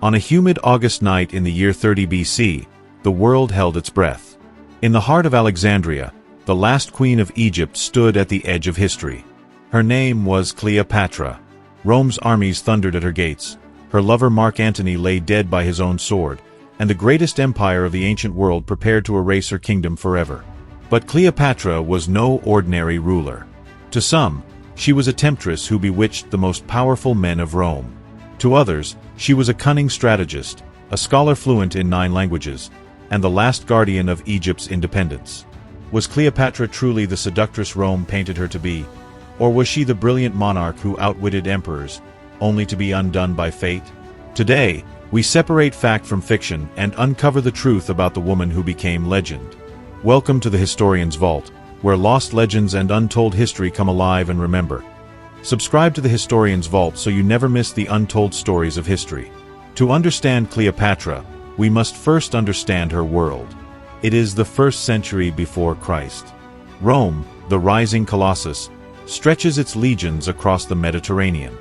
On a humid August night in the year 30 BC, the world held its breath. In the heart of Alexandria, the last queen of Egypt stood at the edge of history. Her name was Cleopatra. Rome's armies thundered at her gates. Her lover Mark Antony lay dead by his own sword, and the greatest empire of the ancient world prepared to erase her kingdom forever. But Cleopatra was no ordinary ruler. To some, she was a temptress who bewitched the most powerful men of Rome. To others, she was a cunning strategist, a scholar fluent in 9 languages, and the last guardian of Egypt's independence. Was Cleopatra truly the seductress Rome painted her to be? Or was she the brilliant monarch who outwitted emperors, only to be undone by fate? Today, we separate fact from fiction and uncover the truth about the woman who became legend. Welcome to the Historian's Vault, where lost legends and untold history come alive and remember. Subscribe to the Historian's Vault so you never miss the untold stories of history. To understand Cleopatra, we must first understand her world. It is the 1st century before Christ. Rome, the rising colossus, stretches its legions across the Mediterranean.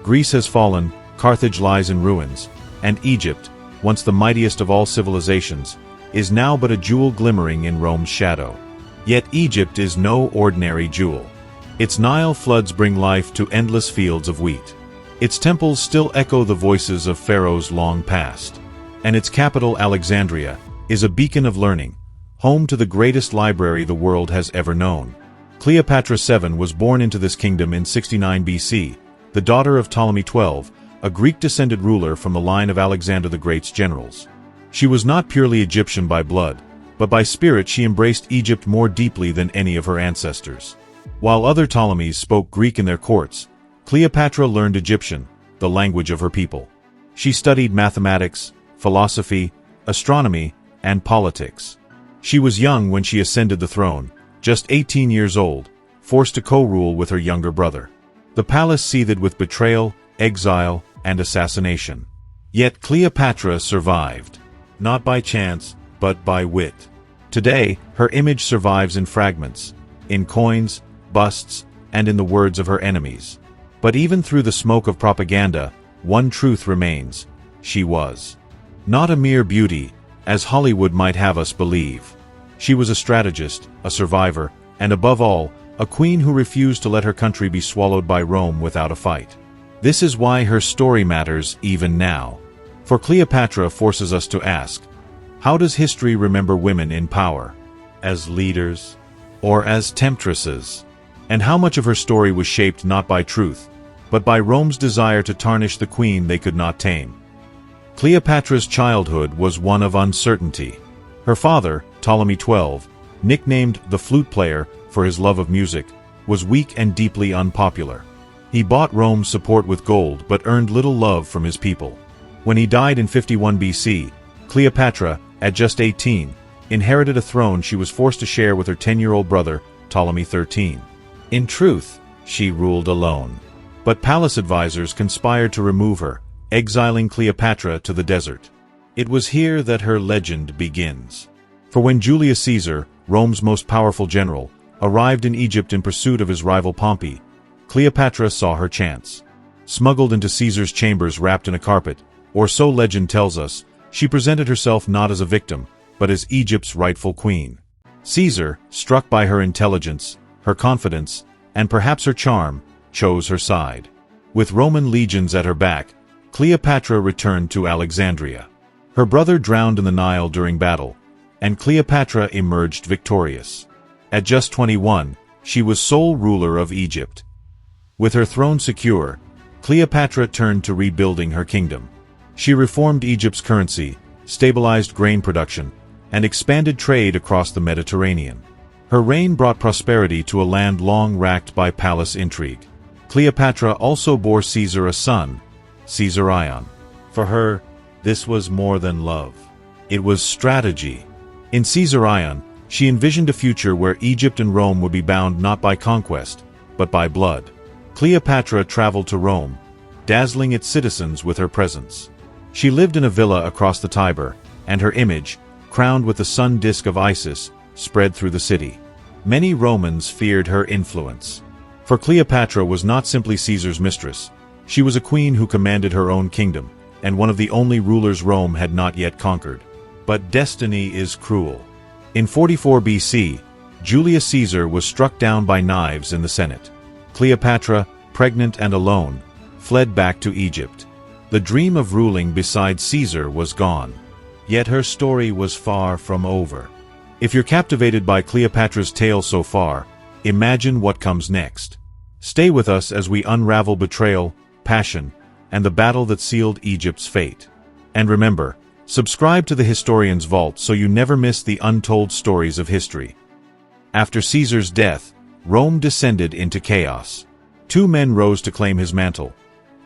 Greece has fallen, Carthage lies in ruins, and Egypt, once the mightiest of all civilizations, is now but a jewel glimmering in Rome's shadow. Yet Egypt is no ordinary jewel. Its Nile floods bring life to endless fields of wheat. Its temples still echo the voices of pharaohs long past. And its capital, Alexandria, is a beacon of learning, home to the greatest library the world has ever known. Cleopatra VII was born into this kingdom in 69 BC, the daughter of Ptolemy XII, a Greek-descended ruler from the line of Alexander the Great's generals. She was not purely Egyptian by blood, but by spirit she embraced Egypt more deeply than any of her ancestors. While other Ptolemies spoke Greek in their courts, Cleopatra learned Egyptian, the language of her people. She studied mathematics, philosophy, astronomy, and politics. She was young when she ascended the throne, just 18 years old, forced to co-rule with her younger brother. The palace seethed with betrayal, exile, and assassination. Yet Cleopatra survived. Not by chance, but by wit. Today, her image survives in fragments, in coins, busts, and in the words of her enemies. But even through the smoke of propaganda, one truth remains: she was not a mere beauty, as Hollywood might have us believe. She was a strategist, a survivor, and above all, a queen who refused to let her country be swallowed by Rome without a fight. This is why her story matters even now. For Cleopatra forces us to ask, how does history remember women in power? As leaders? Or as temptresses? And how much of her story was shaped not by truth, but by Rome's desire to tarnish the queen they could not tame? Cleopatra's childhood was one of uncertainty. Her father, Ptolemy XII, nicknamed the flute player for his love of music, was weak and deeply unpopular. He bought Rome's support with gold but earned little love from his people. When he died in 51 BC, Cleopatra, at just 18, inherited a throne she was forced to share with her 10-year-old brother, Ptolemy XIII. In truth, she ruled alone. But palace advisors conspired to remove her, exiling Cleopatra to the desert. It was here that her legend begins. For when Julius Caesar, Rome's most powerful general, arrived in Egypt in pursuit of his rival Pompey, Cleopatra saw her chance. Smuggled into Caesar's chambers wrapped in a carpet, or so legend tells us, she presented herself not as a victim, but as Egypt's rightful queen. Caesar, struck by her intelligence, her confidence, and perhaps her charm, chose her side. With Roman legions at her back, Cleopatra returned to Alexandria. Her brother drowned in the Nile during battle, and Cleopatra emerged victorious. At just 21, she was sole ruler of Egypt. With her throne secure, Cleopatra turned to rebuilding her kingdom. She reformed Egypt's currency, stabilized grain production, and expanded trade across the Mediterranean. Her reign brought prosperity to a land long racked by palace intrigue. Cleopatra also bore Caesar a son, Caesarion. For her, this was more than love. It was strategy. In Caesarion, she envisioned a future where Egypt and Rome would be bound not by conquest, but by blood. Cleopatra traveled to Rome, dazzling its citizens with her presence. She lived in a villa across the Tiber, and her image, crowned with the sun disk of Isis, spread through the city. Many Romans feared her influence. For Cleopatra was not simply Caesar's mistress. She was a queen who commanded her own kingdom, and one of the only rulers Rome had not yet conquered. But destiny is cruel. In 44 BC, Julius Caesar was struck down by knives in the Senate. Cleopatra, pregnant and alone, fled back to Egypt. The dream of ruling beside Caesar was gone. Yet her story was far from over. If you're captivated by Cleopatra's tale so far, imagine what comes next. Stay with us as we unravel betrayal, passion, and the battle that sealed Egypt's fate. And remember, subscribe to the Historian's Vault so you never miss the untold stories of history. After Caesar's death, Rome descended into chaos. Two men rose to claim his mantle: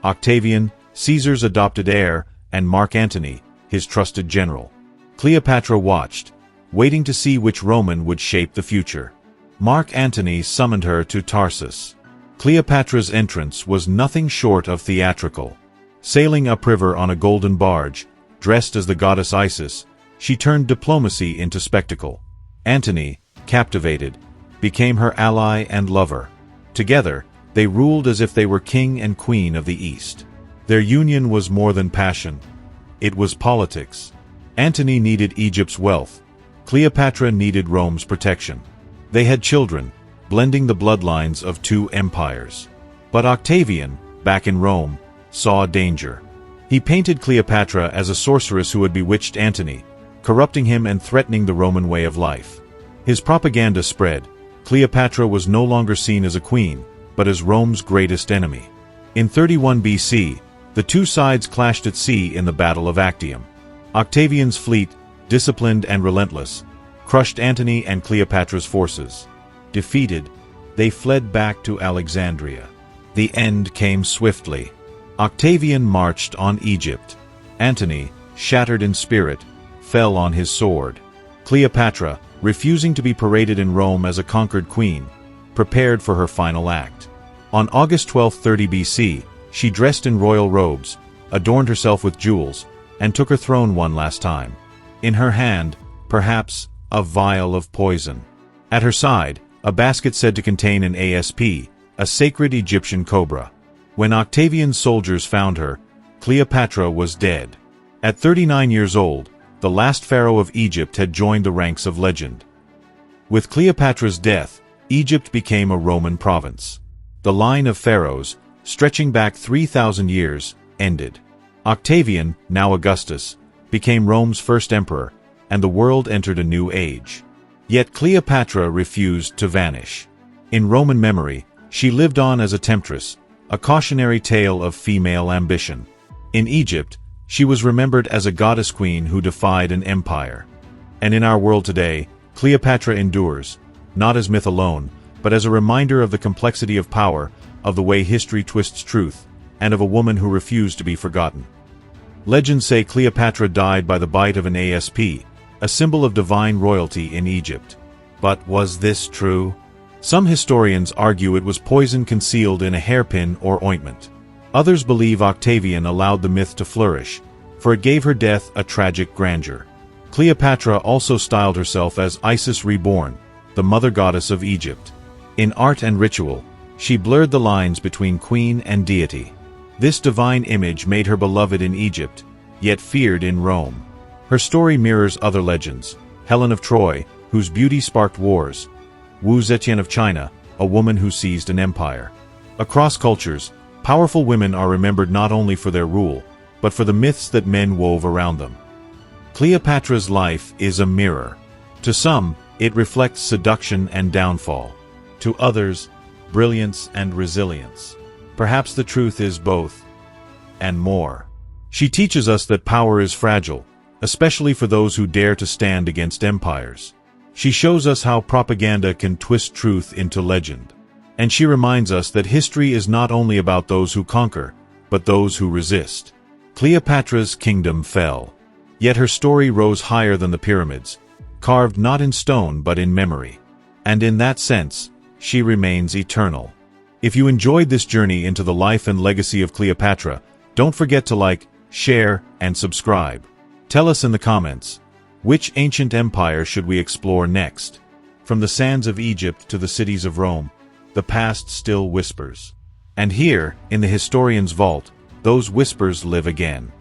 Octavian, Caesar's adopted heir, and Mark Antony, his trusted general. Cleopatra watched, waiting to see which Roman would shape the future. Mark Antony summoned her to Tarsus. Cleopatra's entrance was nothing short of theatrical. Sailing upriver on a golden barge, dressed as the goddess Isis, she turned diplomacy into spectacle. Antony, captivated, became her ally and lover. Together, they ruled as if they were king and queen of the East. Their union was more than passion. It was politics. Antony needed Egypt's wealth. Cleopatra needed Rome's protection. They had children, blending the bloodlines of two empires. But Octavian, back in Rome, saw danger. He painted Cleopatra as a sorceress who had bewitched Antony, corrupting him and threatening the Roman way of life. His propaganda spread. Cleopatra was no longer seen as a queen, but as Rome's greatest enemy. In 31 BC, the two sides clashed at sea in the Battle of Actium. Octavian's fleet, disciplined and relentless, crushed Antony and Cleopatra's forces. Defeated, they fled back to Alexandria. The end came swiftly. Octavian marched on Egypt. Antony, shattered in spirit, fell on his sword. Cleopatra, refusing to be paraded in Rome as a conquered queen, prepared for her final act. On August 12, 30 BC, she dressed in royal robes, adorned herself with jewels, and took her throne one last time. In her hand, perhaps, a vial of poison. At her side, a basket said to contain an asp, a sacred Egyptian cobra. When Octavian's soldiers found her, Cleopatra was dead. At 39 years old, the last pharaoh of Egypt had joined the ranks of legend. With Cleopatra's death, Egypt became a Roman province. The line of pharaohs, stretching back 3,000 years, ended. Octavian, now Augustus, became Rome's first emperor, and the world entered a new age. Yet Cleopatra refused to vanish. In Roman memory, she lived on as a temptress, a cautionary tale of female ambition. In Egypt, she was remembered as a goddess queen who defied an empire. And in our world today, Cleopatra endures, not as myth alone, but as a reminder of the complexity of power, of the way history twists truth, and of a woman who refused to be forgotten. Legends say Cleopatra died by the bite of an asp, a symbol of divine royalty in Egypt. But was this true? Some historians argue it was poison concealed in a hairpin or ointment. Others believe Octavian allowed the myth to flourish, for it gave her death a tragic grandeur. Cleopatra also styled herself as Isis Reborn, the mother goddess of Egypt. In art and ritual, she blurred the lines between queen and deity. This divine image made her beloved in Egypt, yet feared in Rome. Her story mirrors other legends: Helen of Troy, whose beauty sparked wars; Wu Zetian of China, a woman who seized an empire. Across cultures, powerful women are remembered not only for their rule, but for the myths that men wove around them. Cleopatra's life is a mirror. To some, it reflects seduction and downfall. To others, brilliance and resilience. Perhaps the truth is both, and more. She teaches us that power is fragile, especially for those who dare to stand against empires. She shows us how propaganda can twist truth into legend. And she reminds us that history is not only about those who conquer, but those who resist. Cleopatra's kingdom fell. Yet her story rose higher than the pyramids, carved not in stone but in memory. And in that sense, she remains eternal. If you enjoyed this journey into the life and legacy of Cleopatra, don't forget to like, share, and subscribe. Tell us in the comments, which ancient empire should we explore next? From the sands of Egypt to the cities of Rome, the past still whispers. And here, in the Historian's Vault, those whispers live again.